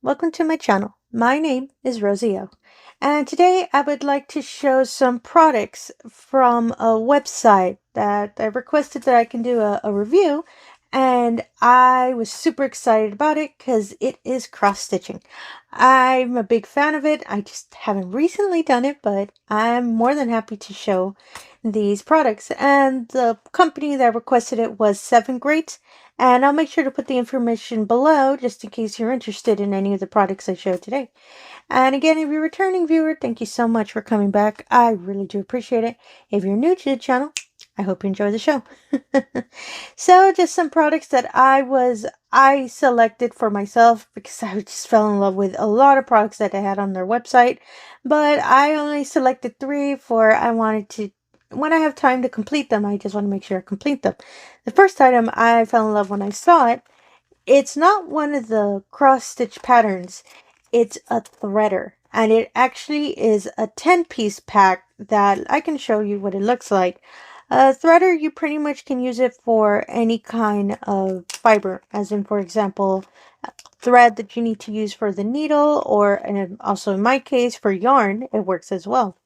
welcome to my channel. My name is Rosy O, and today I would like to show some products from a website that I requested that I can do a review, and I was super excited about it because it is cross-stitching. I'm a big fan of it. I just haven't recently done it, but I'm more than happy to show these products. And the company that requested it was SevenGreat. And I'll make sure to put the information below just in case you're interested in any of the products I showed today. And again, if you're a returning viewer, thank you so much for coming back. I really do appreciate it. If you're new to the channel, I hope you enjoy the show. So just some products that I selected for myself because I just fell in love with a lot of products that they had on their website. But I only selected 3 for I wanted to, when I have time to complete them, I just want to make sure I complete them. The first item I fell in love when I saw it, it's not one of the cross-stitch patterns. It's a threader. And it actually is a 10-piece pack that I can show you what it looks like. A threader, you pretty much can use it for any kind of fiber. As in, for example, thread that you need to use for the needle, or and also in my case, for yarn, it works as well.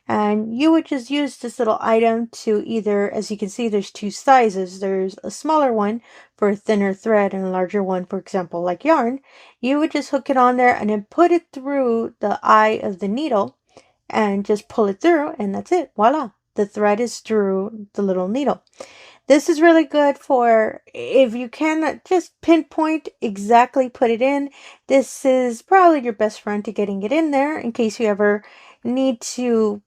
And you would just use this little item to either, as you can see, there's 2 sizes. There's a smaller one for thinner thread and a larger one, for example, like yarn. You would just hook it on there and then put it through the eye of the needle and just pull it through, and that's it. Voila. The thread is through the little needle. This is really good for if you cannot just pinpoint exactly put it in. This is probably your best friend to getting it in there in case you ever need to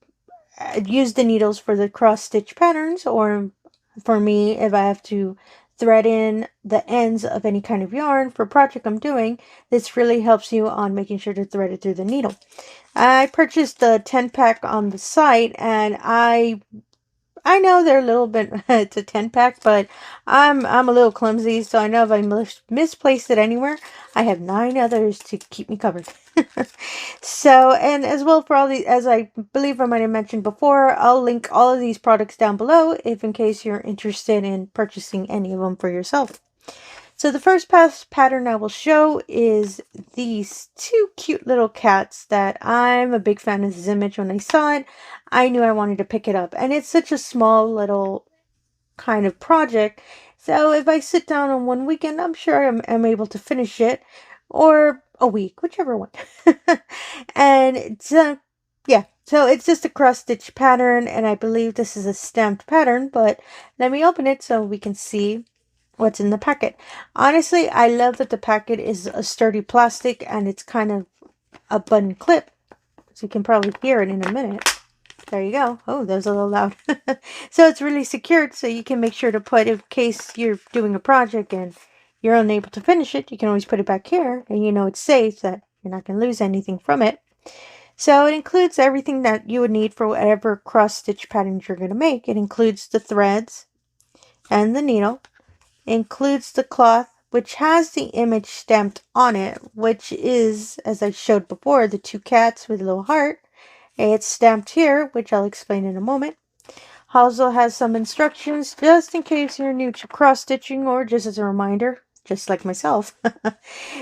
use the needles for the cross stitch patterns, or for me, if I have to thread in the ends of any kind of yarn for a project I'm doing, this really helps you on making sure to thread it through the needle. I purchased the 10-pack on the site, and I know they're a little bit, it's a 10-pack, but I'm a little clumsy, so I know if I misplaced it anywhere, I have 9 others to keep me covered. So, and as well for all these, as I believe I might have mentioned before, I'll link all of these products down below if in case you're interested in purchasing any of them for yourself. So the first pattern I will show is these 2 cute little cats that I'm a big fan of this image. When I saw it, I knew I wanted to pick it up. And it's such a small little kind of project. So if I sit down on one weekend, I'm sure I'm able to finish it. Or a week, whichever one. And it's, yeah. So it's just a cross stitch pattern. And I believe this is a stamped pattern. But let me open it so we can see what's in the packet. Honestly, I love that the packet is a sturdy plastic and it's kind of a button clip. So you can probably hear it in a minute. There you go. Oh, that was a little loud. So it's really secured, so you can make sure to put, in case you're doing a project and you're unable to finish it, you can always put it back here and you know it's safe, that you're not going to lose anything from it. So it includes everything that you would need for whatever cross stitch patterns you're going to make. It includes the threads and the needle. Includes the cloth, which has the image stamped on it, which is, as I showed before, the 2 cats with a little heart. It's stamped here, which I'll explain in a moment. Also has some instructions just in case you're new to cross stitching, or just as a reminder, just like myself,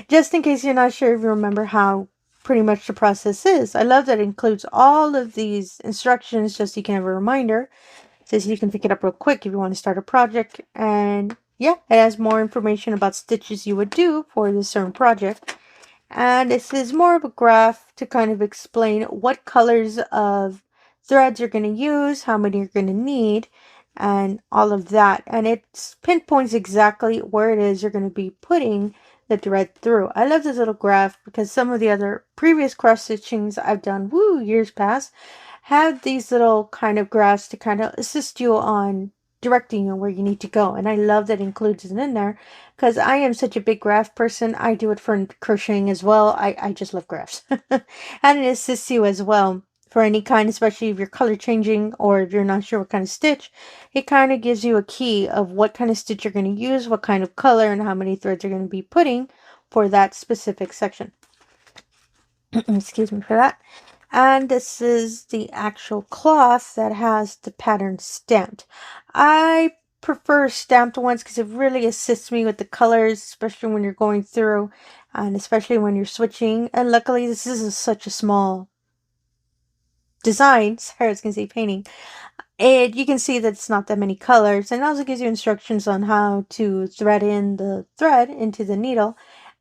just in case you're not sure if you remember how pretty much the process is. I love that it includes all of these instructions just so you can have a reminder, so you can pick it up real quick if you want to start a project. And yeah, it has more information about stitches you would do for this certain project. And this is more of a graph to kind of explain what colors of threads you're going to use, how many you're going to need, and all of that. And it pinpoints exactly where it is you're going to be putting the thread through. I love this little graph because some of the other previous cross stitchings I've done, years past, have these little kind of graphs to kind of assist you on directing you where you need to go. And I love that it includes it in there because I am such a big graph person. I do it for crocheting as well. I just love graphs. And it assists you as well for any kind, especially if you're color changing or if you're not sure what kind of stitch. It kind of gives you a key of what kind of stitch you're going to use, what kind of color, and how many threads you're going to be putting for that specific section. Excuse me for that. And this is the actual cloth that has the pattern stamped. I prefer stamped ones because it really assists me with the colors, especially when you're going through and especially when you're switching. And luckily this is such a small design. Sorry, I was gonna say painting. You can see that it's not that many colors, and it also gives you instructions on how to thread in the thread into the needle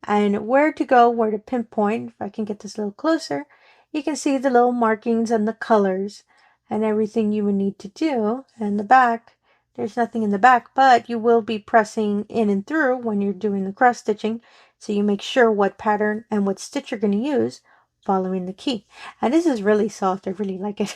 and where to go, where to pinpoint. If I can get this a little closer, you can see the little markings and the colors and everything you would need to do. And the back, there's nothing in the back, but you will be pressing in and through when you're doing the cross stitching, so you make sure what pattern and what stitch you're going to use following the key. And this is really soft. I really like it.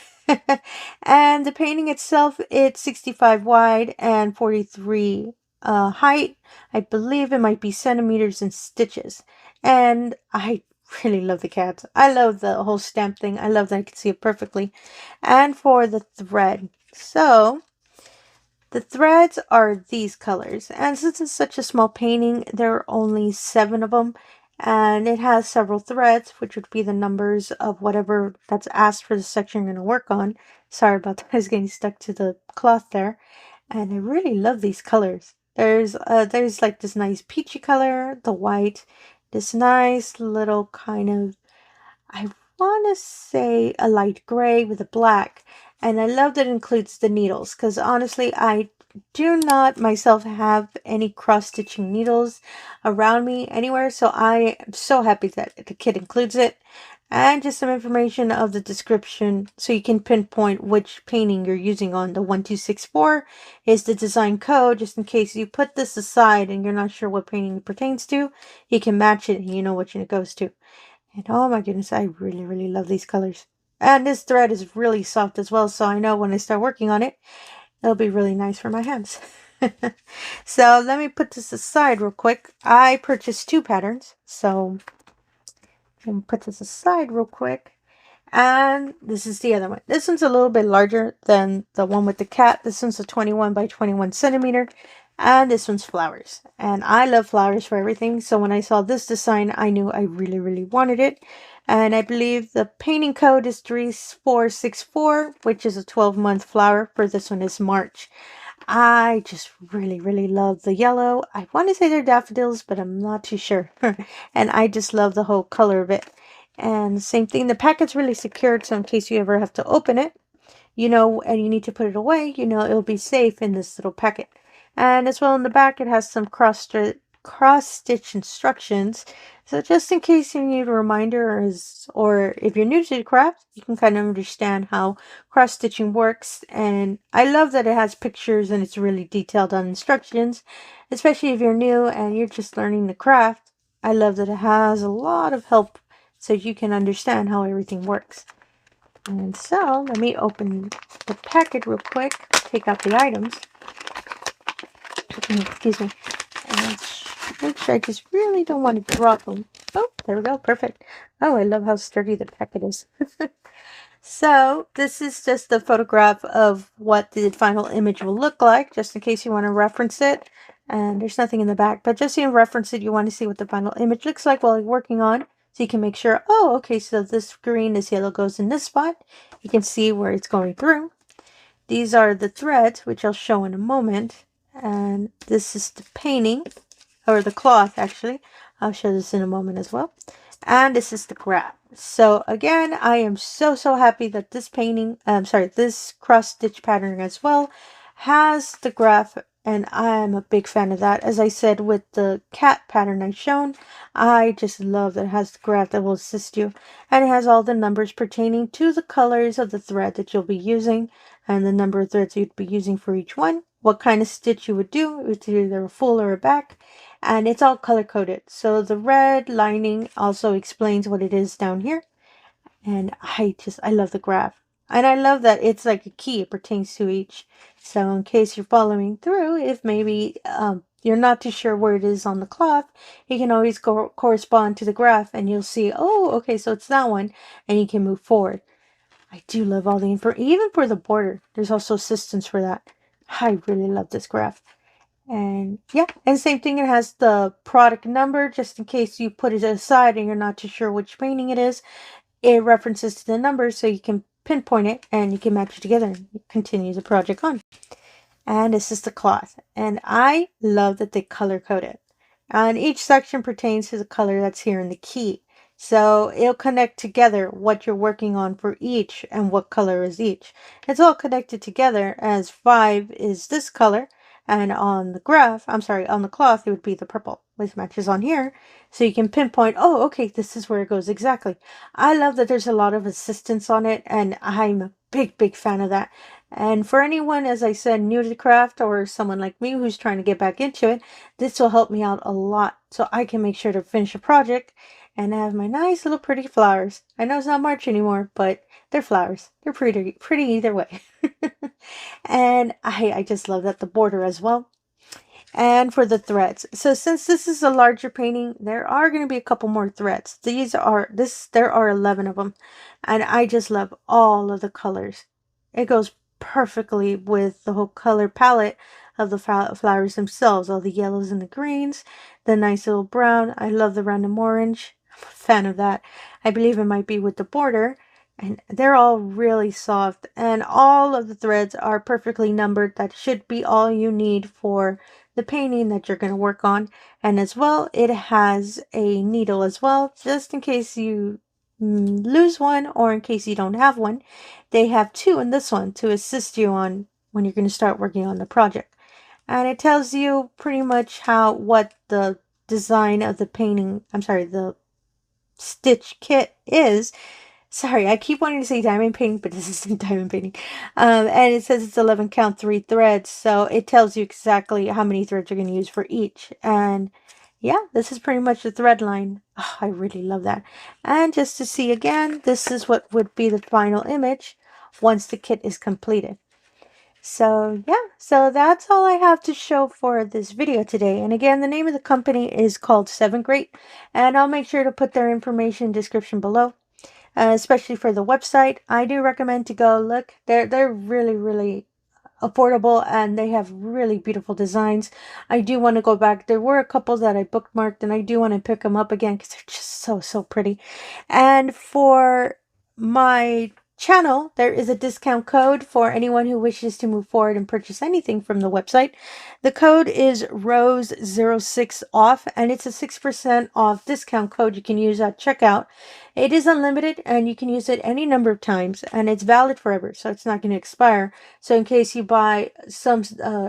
And the painting itself, it's 65 wide and 43 height. I believe it might be centimeters in stitches. And I really love the cats. I love the whole stamp thing. I love that I can see it perfectly. And for the thread, so the threads are these colors, and since it's such a small painting, there are only 7 of them, and it has several threads, which would be the numbers of whatever that's asked for the section you're going to work on. Sorry about that, I was getting stuck to the cloth there. And I really love these colors. There's like this nice peachy color, the white, this nice little kind of, I want to say a light gray with a black. And I love that it includes the needles, because honestly, I do not myself have any cross-stitching needles around me anywhere. So I am so happy that the kit includes it. And just some information of the description so you can pinpoint which painting you're using on. The 1264 is the design code, just in case you put this aside and you're not sure what painting it pertains to. You can match it and you know which one it goes to. And oh my goodness, I really, really love these colors. And this thread is really soft as well, so I know when I start working on it, it'll be really nice for my hands. So let me put this aside real quick. I purchased 2 patterns, so I'm going to put this aside real quick. And this is the other one. This one's a little bit larger than the one with the cat. This one's a 21 by 21 centimeter. And this one's flowers. And I love flowers for everything. So when I saw this design, I knew I really, really wanted it. And I believe the painting code is 3464, which is a 12-month flower. For this one is March. I just really, really love the yellow. I want to say they're daffodils, but I'm not too sure. And I just love the whole color of it. And same thing, the packet's really secured, so in case you ever have to open it, you know, and you need to put it away, you know, it'll be safe in this little packet. And as well in the back, it has some cross-stitch instructions. So just in case you need a reminder, or if you're new to the craft, you can kind of understand how cross-stitching works. And I love that it has pictures and it's really detailed on instructions, especially if you're new and you're just learning the craft. I love that it has a lot of help so you can understand how everything works. And so let me open the packet real quick, take out the items. Excuse me. And make sure I just really don't want to drop them. Oh, there we go. Perfect. Oh, I love how sturdy the packet is. So this is just a photograph of what the final image will look like, just in case you want to reference it. And there's nothing in the back, but just so you reference it, you want to see what the final image looks like while you're working on. So you can make sure, oh, okay, so this green, this yellow goes in this spot. You can see where it's going through. These are the threads, which I'll show in a moment. And this is the painting, or the cloth, actually. I'll show this in a moment as well. And this is the graph. So again, I am so happy that this painting, this cross stitch pattern as well has the graph, and I'm a big fan of that. As I said with the cat pattern I've shown, I just love that it has the graph that will assist you, and it has all the numbers pertaining to the colors of the thread that you'll be using and the number of threads you'd be using for each one, what kind of stitch you would do. It's either a full or a back. And it's all color coded. So the red lining also explains what it is down here. And I love the graph. And I love that it's like a key. It pertains to each. So in case you're following through, if maybe you're not too sure where it is on the cloth, you can always go correspond to the graph and you'll see, oh, okay, so it's that one. And you can move forward. I do love all the info. Even for the border, there's also assistance for that. I really love this graph. And yeah, and same thing, it has the product number, just in case you put it aside and you're not too sure which painting it is. It references to the number so you can pinpoint it and you can match it together and continue the project on. And this is the cloth. And I love that they color code it. And each section pertains to the color that's here in the key. So it'll connect together what you're working on for each and what color is each. It's all connected together as 5 is this color, and on the on the cloth, it would be the purple, which matches on here. So you can pinpoint, oh, okay, this is where it goes exactly. I love that there's a lot of assistance on it, and I'm a big fan of that. And for anyone, as I said, new to the craft or someone like me who's trying to get back into it, this will help me out a lot so I can make sure to finish a project and have my nice little pretty flowers. I know it's not March anymore, but they're flowers. They're pretty either way. And I just love that the border as well. And for the threads, so since this is a larger painting, there are going to be a couple more threads. There are 11 of them, and I just love all of the colors. It goes perfectly with the whole color palette of the flowers themselves, all the yellows and the greens, the nice little brown. I love the random orange. I'm a fan of that. I believe it might be with the border, and they're all really soft, and all of the threads are perfectly numbered. That should be all you need for the painting that you're going to work on. And as well, it has a needle as well, just in case you lose one or in case you don't have one. They have 2 in this one to assist you on when you're going to start working on the project. And it tells you pretty much what the design of the stitch kit is. Sorry, I keep wanting to say diamond painting, but this isn't diamond painting. And it says it's 11 count 3 threads, so it tells you exactly how many threads you're going to use for each. And yeah, this is pretty much the thread line. Oh, I really love that. And just to see again, this is what would be the final image once the kit is completed. So yeah, so that's all I have to show for this video today. And again, the name of the company is called SevenGreat, and I'll make sure to put their information in the description below. Especially for the website, I do recommend to go look. They're really affordable, and they have really beautiful designs. I do want to go back. There were a couple that I bookmarked, and I do want to pick them up again because they're just so pretty. And for my channel, there is a discount code for anyone who wishes to move forward and purchase anything from the website. The code is ROSE06OFF, and it's a 6% off discount code you can use at checkout. It is unlimited, and you can use it any number of times, and it's valid forever, so it's not going to expire. So in case you buy some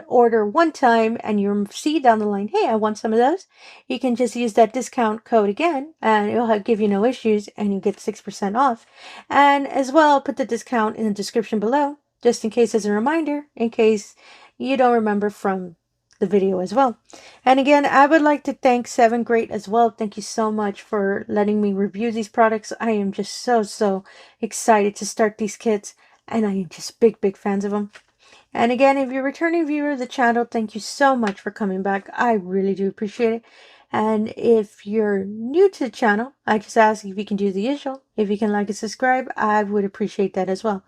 order one time and you see down the line, hey, I want some of those, you can just use that discount code again, and it'll give you no issues, and you get 6% off. And as well, I'll put the discount in the description below, just in case as a reminder, in case you don't remember from the video as well. And again, I would like to thank SevenGreat as well. Thank you so much for letting me review these products. I am just so excited to start these kits, and I am just big fans of them. And again, if you're a returning viewer of the channel, thank you so much for coming back. I really do appreciate it. And if you're new to the channel, I just ask if you can do the usual. If you can like and subscribe, I would appreciate that as well.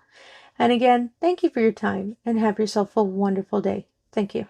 And again, thank you for your time, and have yourself a wonderful day. Thank you.